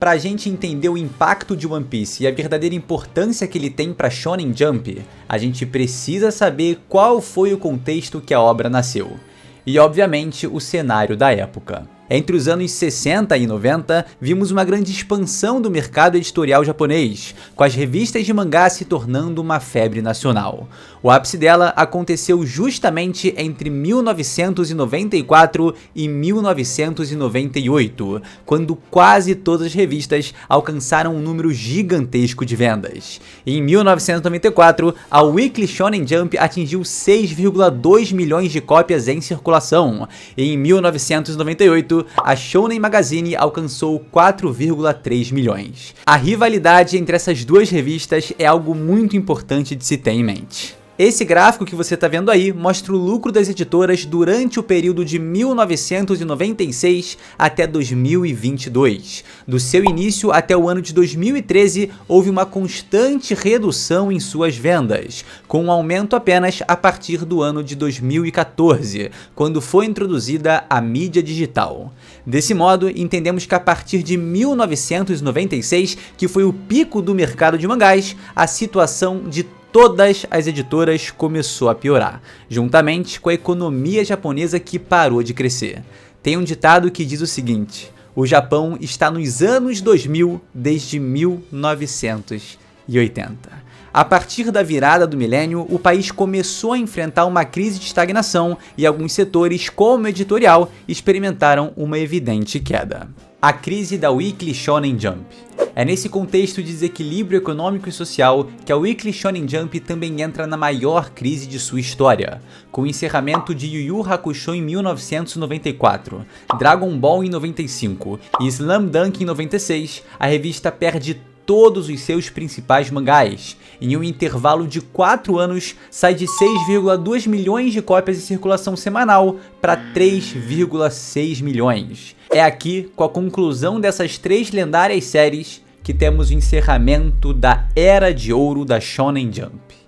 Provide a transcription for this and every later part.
Pra gente entender o impacto de One Piece e a verdadeira importância que ele tem pra Shonen Jump, a gente precisa saber qual foi o contexto que a obra nasceu. E obviamente o cenário da época. Entre os anos 60 e 90, vimos uma grande expansão do mercado editorial japonês, com as revistas de mangá se tornando uma febre nacional. O ápice dela aconteceu justamente entre 1994 e 1998, quando quase todas as revistas alcançaram um número gigantesco de vendas. Em 1994, a Weekly Shonen Jump atingiu 6,2 milhões de cópias em circulação, e em 1998, a Shonen Magazine alcançou 4,3 milhões. A rivalidade entre essas duas revistas é algo muito importante de se ter em mente. Esse gráfico que você está vendo aí mostra o lucro das editoras durante o período de 1996 até 2022. Do seu início até o ano de 2013, houve uma constante redução em suas vendas, com um aumento apenas a partir do ano de 2014, quando foi introduzida a mídia digital. Desse modo, entendemos que a partir de 1996, que foi o pico do mercado de mangás, a situação de todas as editoras começou a piorar, juntamente com a economia japonesa que parou de crescer. Tem um ditado que diz o seguinte: o Japão está nos anos 2000 desde 1980. A partir da virada do milênio, o país começou a enfrentar uma crise de estagnação e alguns setores, como o editorial, experimentaram uma evidente queda. A crise da Weekly Shonen Jump. É nesse contexto de desequilíbrio econômico e social que a Weekly Shonen Jump também entra na maior crise de sua história, com o encerramento de Yu Yu Hakusho em 1994, Dragon Ball em 95 e Slam Dunk em 96, a revista perde todos os seus principais mangás. Em um intervalo de 4 anos, sai de 6,2 milhões de cópias em circulação semanal para 3,6 milhões. É aqui, com a conclusão dessas 3 lendárias séries, que temos o encerramento da Era de Ouro da Shonen Jump.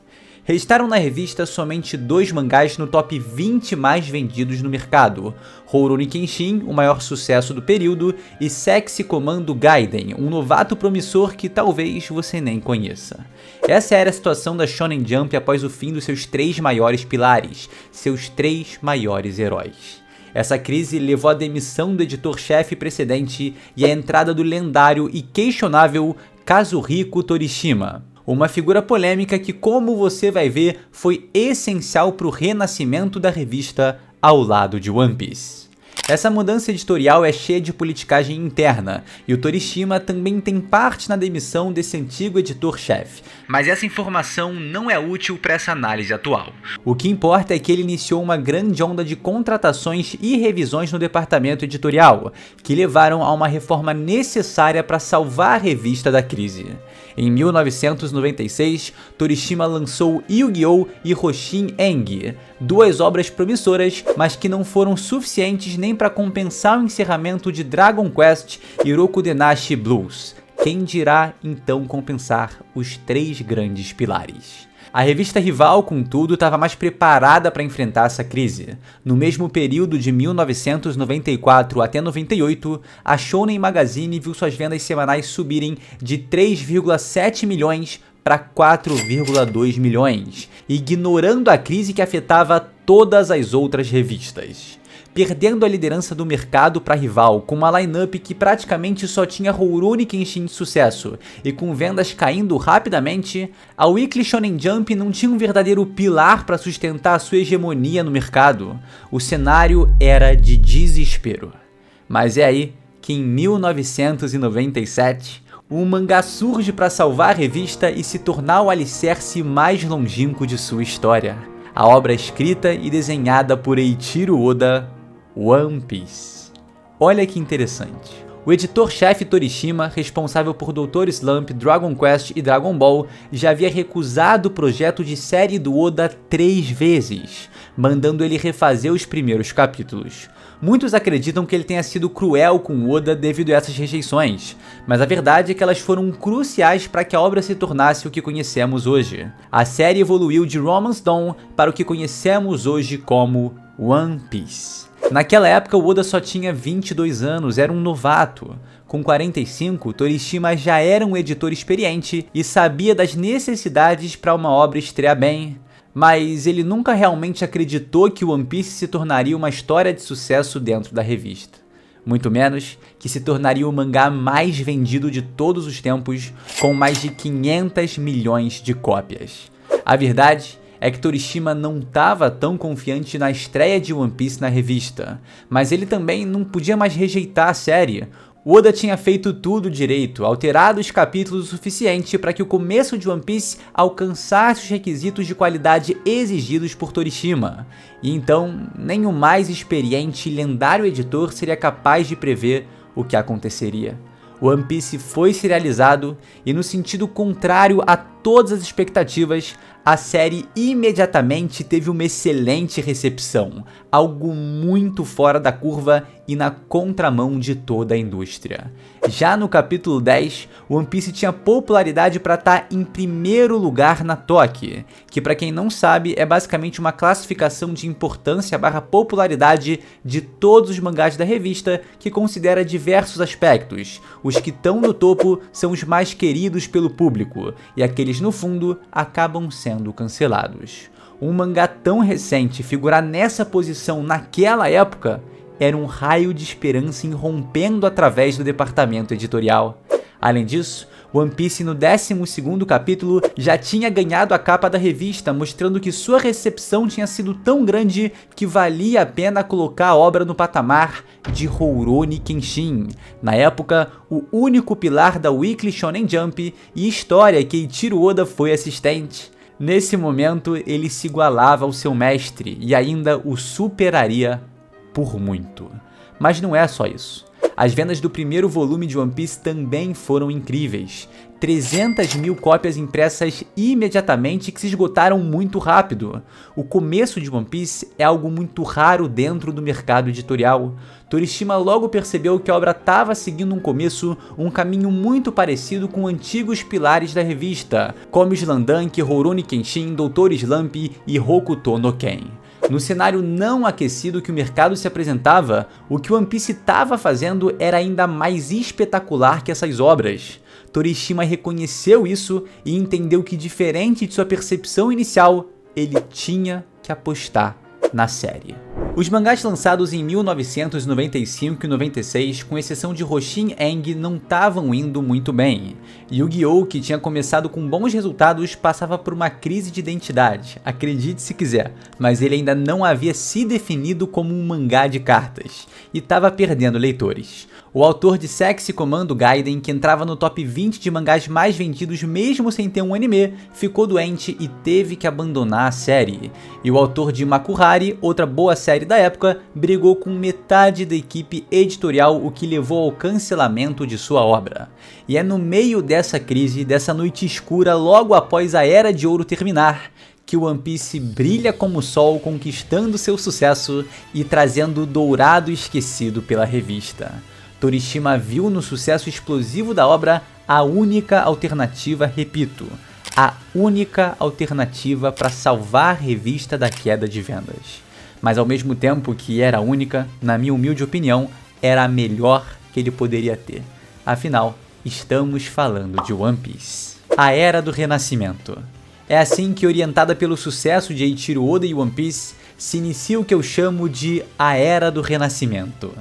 Restaram na revista somente 2 mangás no top 20 mais vendidos no mercado: Rurouni Kenshin, o maior sucesso do período, e Sexy Commando Gaiden, um novato promissor que talvez você nem conheça. Essa era a situação da Shonen Jump após o fim dos seus 3 maiores pilares, seus 3 maiores heróis. Essa crise levou à demissão do editor-chefe precedente e à entrada do lendário e questionável Kazuhiko Torishima, uma figura polêmica que, como você vai ver, foi essencial para o renascimento da revista ao lado de One Piece. Essa mudança editorial é cheia de politicagem interna, e o Torishima também tem parte na demissão desse antigo editor-chefe. Mas essa informação não é útil para essa análise atual. O que importa é que ele iniciou uma grande onda de contratações e revisões no departamento editorial, que levaram a uma reforma necessária para salvar a revista da crise. Em 1996, Torishima lançou Yu-Gi-Oh! E Hoshin Eng, 2 obras promissoras, mas que não foram suficientes nem para compensar o encerramento de Dragon Quest e Rokudenashi Blues. Quem dirá então compensar os 3 grandes pilares? A revista rival, contudo, estava mais preparada para enfrentar essa crise. No mesmo período de 1994 até 98, a Shonen Magazine viu suas vendas semanais subirem de 3,7 milhões para 4,2 milhões, ignorando a crise que afetava todas as outras revistas. Perdendo a liderança do mercado para a rival, com uma line-up que praticamente só tinha Rurouni Kenshin de sucesso, e com vendas caindo rapidamente, a Weekly Shonen Jump não tinha um verdadeiro pilar para sustentar a sua hegemonia no mercado. O cenário era de desespero. Mas é aí que em 1997, um mangá surge para salvar a revista e se tornar o alicerce mais longínquo de sua história. A obra escrita e desenhada por Eiichiro Oda, One Piece. Olha que interessante. O editor-chefe Torishima, responsável por Dr. Slump, Dragon Quest e Dragon Ball, já havia recusado o projeto de série do Oda 3 vezes, mandando ele refazer os primeiros capítulos. Muitos acreditam que ele tenha sido cruel com Oda devido a essas rejeições, mas a verdade é que elas foram cruciais para que a obra se tornasse o que conhecemos hoje. A série evoluiu de Romance Dawn para o que conhecemos hoje como One Piece. Naquela época, o Oda só tinha 22 anos, era um novato. Com 45, Torishima já era um editor experiente e sabia das necessidades para uma obra estrear bem, mas ele nunca realmente acreditou que One Piece se tornaria uma história de sucesso dentro da revista. Muito menos que se tornaria o mangá mais vendido de todos os tempos, com mais de 500 milhões de cópias. A verdade é que Torishima não estava tão confiante na estreia de One Piece na revista, mas ele também não podia mais rejeitar a série. O Oda tinha feito tudo direito, alterado os capítulos o suficiente para que o começo de One Piece alcançasse os requisitos de qualidade exigidos por Torishima. E então, nem o mais experiente e lendário editor seria capaz de prever o que aconteceria. One Piece foi serializado e, no sentido contrário a todas as expectativas, a série imediatamente teve uma excelente recepção, algo muito fora da curva e na contramão de toda a indústria. Já no capítulo 10, One Piece tinha popularidade para estar em primeiro lugar na Toki, que para quem não sabe é basicamente uma classificação de importância / popularidade de todos os mangás da revista, que considera diversos aspectos. Os que estão no topo são os mais queridos pelo público, e aqueles no fundo acabam sendo cancelados. Um mangá tão recente figurar nessa posição naquela época era um raio de esperança irrompendo através do departamento editorial. Além disso, One Piece no 12º capítulo já tinha ganhado a capa da revista, mostrando que sua recepção tinha sido tão grande que valia a pena colocar a obra no patamar de Rurouni Kenshin, na época o único pilar da Weekly Shonen Jump e história que Eiichiro Oda foi assistente. Nesse momento ele se igualava ao seu mestre e ainda o superaria por muito. Mas não é só isso. As vendas do primeiro volume de One Piece também foram incríveis. 300 mil cópias impressas imediatamente que se esgotaram muito rápido. O começo de One Piece é algo muito raro dentro do mercado editorial. Torishima logo percebeu que a obra estava seguindo um caminho muito parecido com antigos pilares da revista, como Slamdunk, Rurouni Kenshin, Dr. Slump e Hokuto no Ken. No cenário não aquecido que o mercado se apresentava, o que One Piece estava fazendo era ainda mais espetacular que essas obras. Torishima reconheceu isso e entendeu que, diferente de sua percepção inicial, ele tinha que apostar na série. Os mangás lançados em 1995 e 96, com exceção de Hoshin Eng, não estavam indo muito bem. Yu-Gi-Oh!, que tinha começado com bons resultados, passava por uma crise de identidade, acredite se quiser, mas ele ainda não havia se definido como um mangá de cartas, e estava perdendo leitores. O autor de Sexy Commando Gaiden, que entrava no top 20 de mangás mais vendidos mesmo sem ter um anime, ficou doente e teve que abandonar a série. E o autor de Makuhari, outra boa série da época, brigou com metade da equipe editorial, o que levou ao cancelamento de sua obra. E é no meio dessa crise, dessa noite escura logo após a Era de Ouro terminar, que o One Piece brilha como o sol, conquistando seu sucesso e trazendo o dourado esquecido pela revista. Torishima viu no sucesso explosivo da obra a única alternativa, repito, a única alternativa para salvar a revista da queda de vendas. Mas ao mesmo tempo que era única, na minha humilde opinião, era a melhor que ele poderia ter. Afinal, estamos falando de One Piece. A Era do Renascimento. É assim que, orientada pelo sucesso de Eiichiro Oda e One Piece, se inicia o que eu chamo de a Era do Renascimento.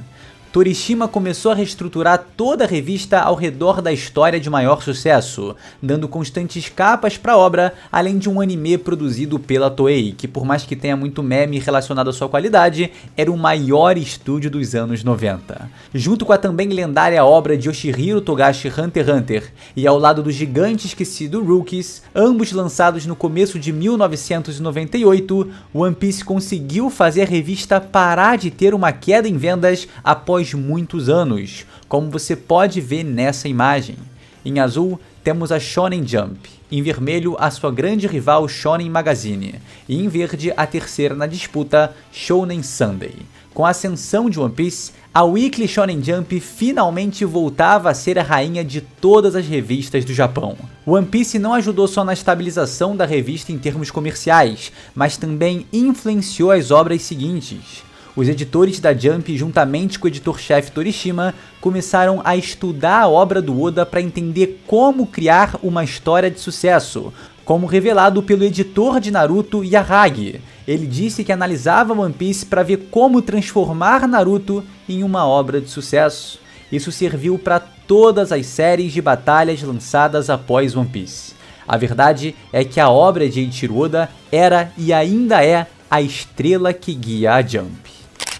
Torishima começou a reestruturar toda a revista ao redor da história de maior sucesso, dando constantes capas para a obra, além de um anime produzido pela Toei, que por mais que tenha muito meme relacionado à sua qualidade, era o maior estúdio dos anos 90. Junto com a também lendária obra de Yoshihiro Togashi Hunter x Hunter, e ao lado do gigante esquecido Rookies, ambos lançados no começo de 1998, One Piece conseguiu fazer a revista parar de ter uma queda em vendas após muitos anos, como você pode ver nessa imagem. Em azul temos a Shonen Jump, em vermelho a sua grande rival Shonen Magazine, e em verde a terceira na disputa, Shonen Sunday. Com a ascensão de One Piece, a Weekly Shonen Jump finalmente voltava a ser a rainha de todas as revistas do Japão. One Piece não ajudou só na estabilização da revista em termos comerciais, mas também influenciou as obras seguintes. os editores da Jump, juntamente com o editor-chefe Torishima, começaram a estudar a obra do Oda para entender como criar uma história de sucesso, como revelado pelo editor de Naruto, Yahagi. Ele disse que analisava One Piece para ver como transformar Naruto em uma obra de sucesso. Isso serviu para todas as séries de batalhas lançadas após One Piece. A verdade é que a obra de Eiichiro Oda era e ainda é a estrela que guia a Jump.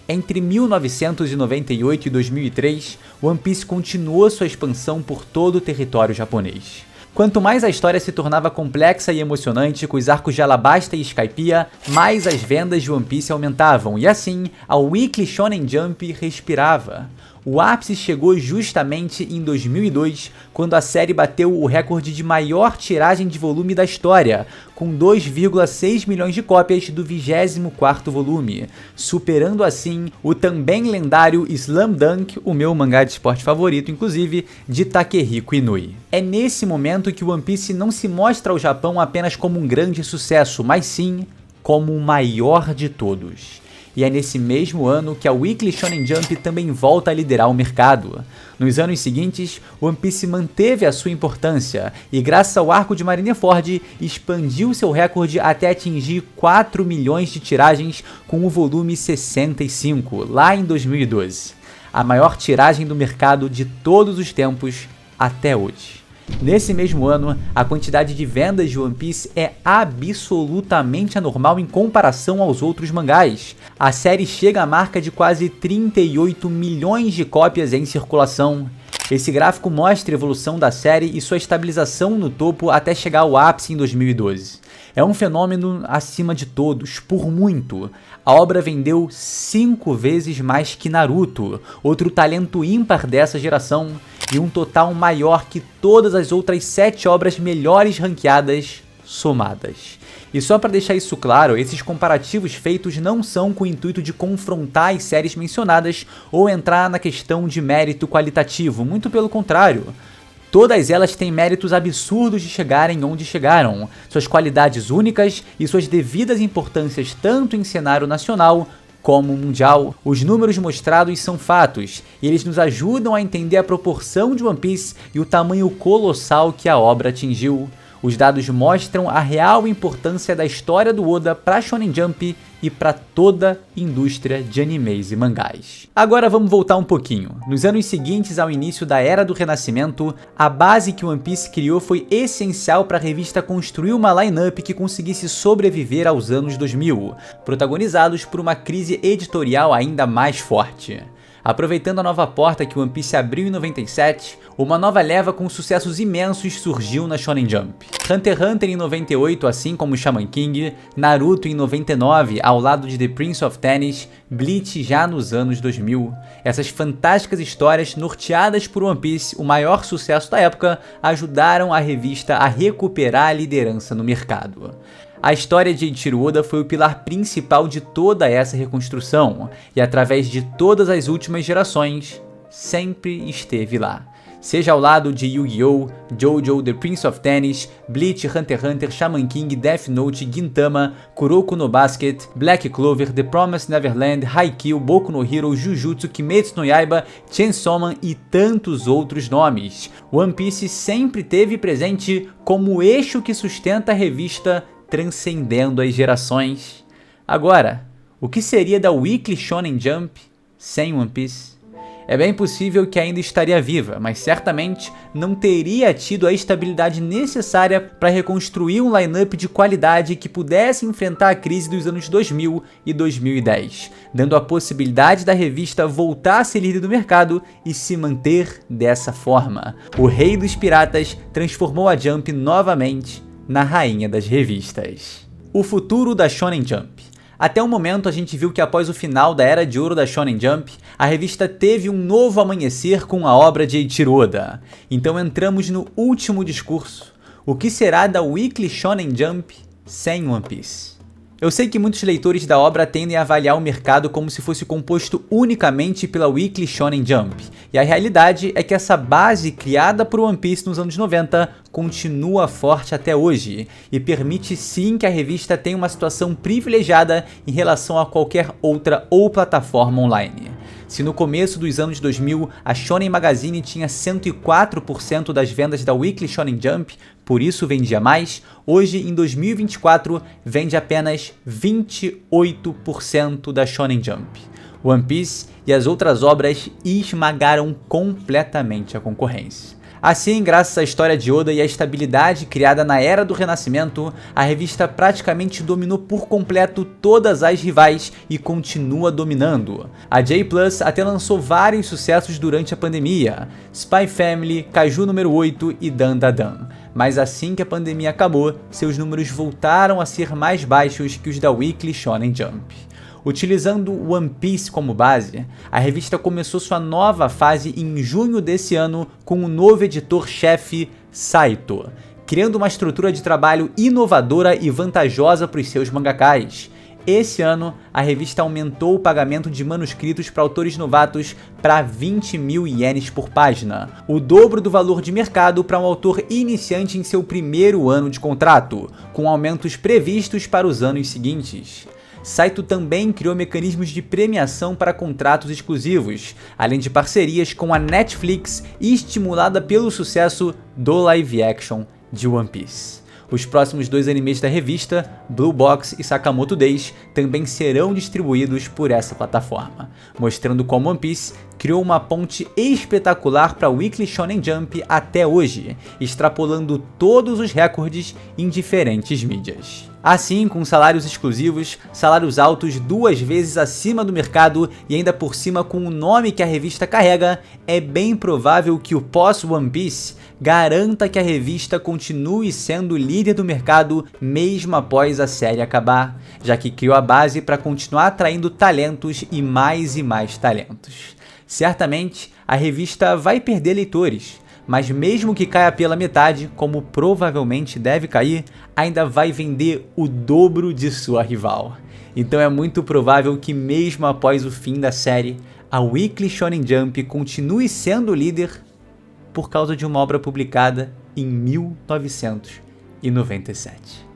Entre 1998 e 2003, One Piece continuou sua expansão por todo o território japonês. Quanto mais a história se tornava complexa e emocionante com os arcos de Alabasta e Skypiea, mais as vendas de One Piece aumentavam e assim, a Weekly Shonen Jump respirava. O ápice chegou justamente em 2002, quando a série bateu o recorde de maior tiragem de volume da história, com 2,6 milhões de cópias do 24º volume, superando assim o também lendário Slam Dunk, o meu mangá de esporte favorito inclusive, de Takehiko Inoue. É nesse momento que One Piece não se mostra ao Japão apenas como um grande sucesso, mas sim como o maior de todos. E é nesse mesmo ano que a Weekly Shonen Jump também volta a liderar o mercado. Nos anos seguintes, One Piece manteve a sua importância e, graças ao arco de Marineford, expandiu seu recorde até atingir 4 milhões de tiragens com o volume 65, lá em 2012. A maior tiragem do mercado de todos os tempos até hoje. Nesse mesmo ano, a quantidade de vendas de One Piece é absolutamente anormal em comparação aos outros mangás. A série chega à marca de quase 38 milhões de cópias em circulação. Esse gráfico mostra a evolução da série e sua estabilização no topo até chegar ao ápice em 2012. É um fenômeno acima de todos, por muito. A obra vendeu 5 vezes mais que Naruto, outro talento ímpar dessa geração, e um total maior que todas as outras 7 obras melhores ranqueadas somadas. E só para deixar isso claro, esses comparativos feitos não são com o intuito de confrontar as séries mencionadas ou entrar na questão de mérito qualitativo, muito pelo contrário. Todas elas têm méritos absurdos de chegarem onde chegaram, suas qualidades únicas e suas devidas importâncias tanto em cenário nacional como mundial. Os números mostrados são fatos, e eles nos ajudam a entender a proporção de One Piece e o tamanho colossal que a obra atingiu. Os dados mostram a real importância da história do Oda para Shonen Jump e para toda a indústria de animes e mangás. Agora vamos voltar um pouquinho. Nos anos seguintes ao início da Era do Renascimento, a base que One Piece criou foi essencial para a revista construir uma line-up que conseguisse sobreviver aos anos 2000, protagonizados por uma crise editorial ainda mais forte. Aproveitando a nova porta que One Piece abriu em 97, uma nova leva com sucessos imensos surgiu na Shonen Jump. Hunter x Hunter em 98, assim como Shaman King, Naruto em 99, ao lado de The Prince of Tennis, Bleach já nos anos 2000. Essas fantásticas histórias, norteadas por One Piece, o maior sucesso da época, ajudaram a revista a recuperar a liderança no mercado. A história de Eiichiro Oda foi o pilar principal de toda essa reconstrução, e através de todas as últimas gerações, sempre esteve lá. Seja ao lado de Yu-Gi-Oh!, Jojo, The Prince of Tennis, Bleach, Hunter x Hunter, Shaman King, Death Note, Gintama, Kuroko no Basket, Black Clover, The Promised Neverland, Haikyuu, Boku no Hero, Jujutsu, Kimetsu no Yaiba, Chainsaw Man e tantos outros nomes. One Piece sempre teve presente como o eixo que sustenta a revista, transcendendo as gerações. Agora, o que seria da Weekly Shonen Jump sem One Piece? É bem possível que ainda estaria viva, mas certamente não teria tido a estabilidade necessária para reconstruir um line-up de qualidade que pudesse enfrentar a crise dos anos 2000 e 2010, dando a possibilidade da revista voltar a ser líder do mercado e se manter dessa forma. O Rei dos Piratas transformou a Jump novamente na rainha das revistas. O futuro da Shonen Jump. Até o momento a gente viu que após o final da Era de Ouro da Shonen Jump, a revista teve um novo amanhecer com a obra de Eiichiro Oda. Então entramos no último discurso. O que será da Weekly Shonen Jump sem One Piece? Eu sei que muitos leitores da obra tendem a avaliar o mercado como se fosse composto unicamente pela Weekly Shonen Jump, e a realidade é que essa base criada por One Piece nos anos 90 continua forte até hoje, e permite sim que a revista tenha uma situação privilegiada em relação a qualquer outra ou plataforma online. Se no começo dos anos 2000 a Shonen Magazine tinha 104% das vendas da Weekly Shonen Jump, por isso vendia mais, hoje em 2024 vende apenas 28% da Shonen Jump. One Piece e as outras obras esmagaram completamente a concorrência. Assim, graças à história de Oda e à estabilidade criada na Era do Renascimento, a revista praticamente dominou por completo todas as rivais e continua dominando. A J Plus até lançou vários sucessos durante a pandemia, Spy Family, Kaiju número 8 e Dan Da Dan. Mas assim que a pandemia acabou, seus números voltaram a ser mais baixos que os da Weekly Shonen Jump. Utilizando One Piece como base, a revista começou sua nova fase em junho desse ano com o novo editor-chefe Saito, criando uma estrutura de trabalho inovadora e vantajosa para os seus mangakás. Esse ano, a revista aumentou o pagamento de manuscritos para autores novatos para 20 mil ienes por página, o dobro do valor de mercado para um autor iniciante em seu primeiro ano de contrato, com aumentos previstos para os anos seguintes. Saito também criou mecanismos de premiação para contratos exclusivos, além de parcerias com a Netflix e estimulada pelo sucesso do live action de One Piece. Os próximos 2 animes da revista, Blue Box e Sakamoto Days, também serão distribuídos por essa plataforma, mostrando como One Piece criou uma ponte espetacular para a Weekly Shonen Jump até hoje, extrapolando todos os recordes em diferentes mídias. Assim, com salários exclusivos, salários altos 2 vezes acima do mercado e ainda por cima com o nome que a revista carrega, é bem provável que o pós-One Piece garanta que a revista continue sendo líder do mercado mesmo após a série acabar, já que criou a base para continuar atraindo talentos e mais talentos. Certamente, a revista vai perder leitores, mas mesmo que caia pela metade, como provavelmente deve cair, ainda vai vender o dobro de sua rival. Então é muito provável que mesmo após o fim da série, a Weekly Shonen Jump continue sendo líder por causa de uma obra publicada em 1997.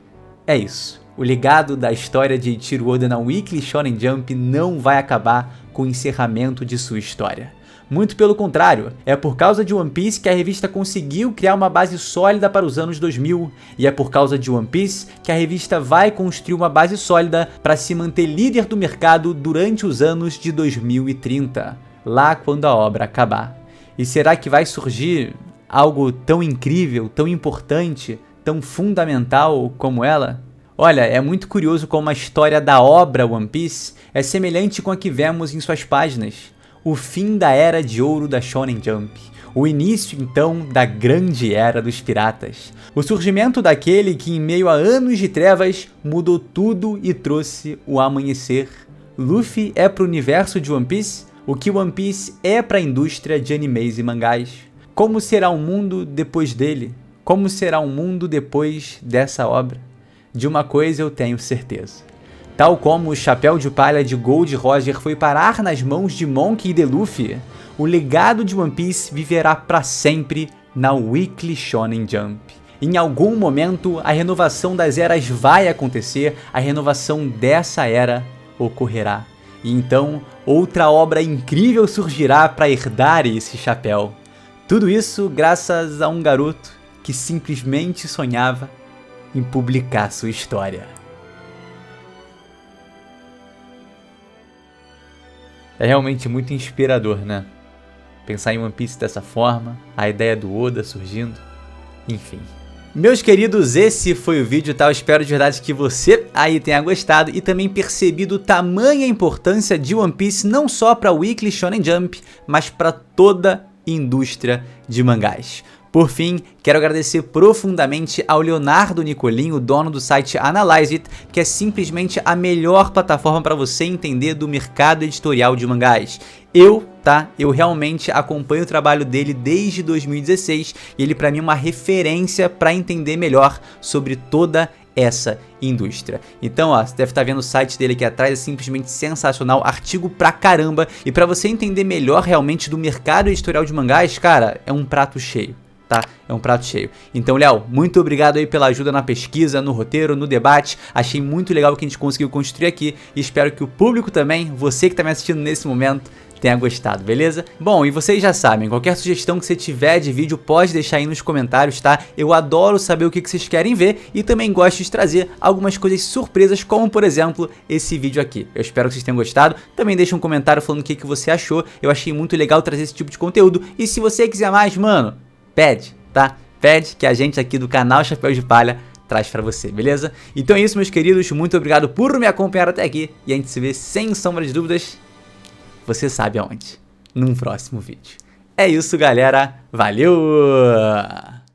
É isso. O legado da história de Eiichiro Oda na Weekly Shonen Jump não vai acabar com o encerramento de sua história. Muito pelo contrário, é por causa de One Piece que a revista conseguiu criar uma base sólida para os anos 2000, e é por causa de One Piece que a revista vai construir uma base sólida para se manter líder do mercado durante os anos de 2030, lá quando a obra acabar. E será que vai surgir algo tão incrível, tão importante, tão fundamental como ela? Olha, é muito curioso como a história da obra One Piece é semelhante com a que vemos em suas páginas. O fim da Era de Ouro da Shonen Jump, o início então da grande Era dos Piratas, o surgimento daquele que em meio a anos de trevas mudou tudo e trouxe o amanhecer. Luffy é para o universo de One Piece o que One Piece é para a indústria de animes e mangás. Como será o mundo depois dele? Como será o mundo depois dessa obra? De uma coisa eu tenho certeza. Tal como o chapéu de palha de Gold Roger foi parar nas mãos de Monkey D. Luffy, o legado de One Piece viverá para sempre na Weekly Shonen Jump. Em algum momento, a renovação das eras vai acontecer, a renovação dessa era ocorrerá. E então, outra obra incrível surgirá para herdar esse chapéu. Tudo isso graças a um garoto que simplesmente sonhava em publicar sua história. É realmente muito inspirador, né? Pensar em One Piece dessa forma, a ideia do Oda surgindo, enfim. Meus queridos, esse foi o vídeo, tá? Eu espero de verdade que você aí tenha gostado e também percebido tamanha importância de One Piece não só para Weekly Shonen Jump, mas para toda a indústria de mangás. Por fim, quero agradecer profundamente ao Leonardo Nicolin, o dono do site Analyze It, que é simplesmente a melhor plataforma para você entender do mercado editorial de mangás. Eu realmente acompanho o trabalho dele desde 2016 e ele para mim é uma referência para entender melhor sobre toda essa indústria. Então, ó, você deve estar vendo o site dele aqui atrás, é simplesmente sensacional, artigo pra caramba, e pra você entender melhor realmente do mercado editorial de mangás, cara, é um prato cheio. Tá? É um prato cheio. Então, Léo, muito obrigado aí pela ajuda na pesquisa, no roteiro, no debate. Achei muito legal o que a gente conseguiu construir aqui e espero que o público também, você que tá me assistindo nesse momento, tenha gostado, beleza? Bom, e vocês já sabem, qualquer sugestão que você tiver de vídeo pode deixar aí nos comentários, tá? Eu adoro saber o que vocês querem ver e também gosto de trazer algumas coisas surpresas, como por exemplo, esse vídeo aqui. Eu espero que vocês tenham gostado. Também deixa um comentário falando o que você achou. Eu achei muito legal trazer esse tipo de conteúdo e se você quiser mais, mano, pede, tá? Pede que a gente aqui do canal Chapéu de Palha traz pra você, beleza? Então é isso, meus queridos, muito obrigado por me acompanhar até aqui e a gente se vê sem sombra de dúvidas, você sabe aonde, num próximo vídeo. É isso, galera, valeu!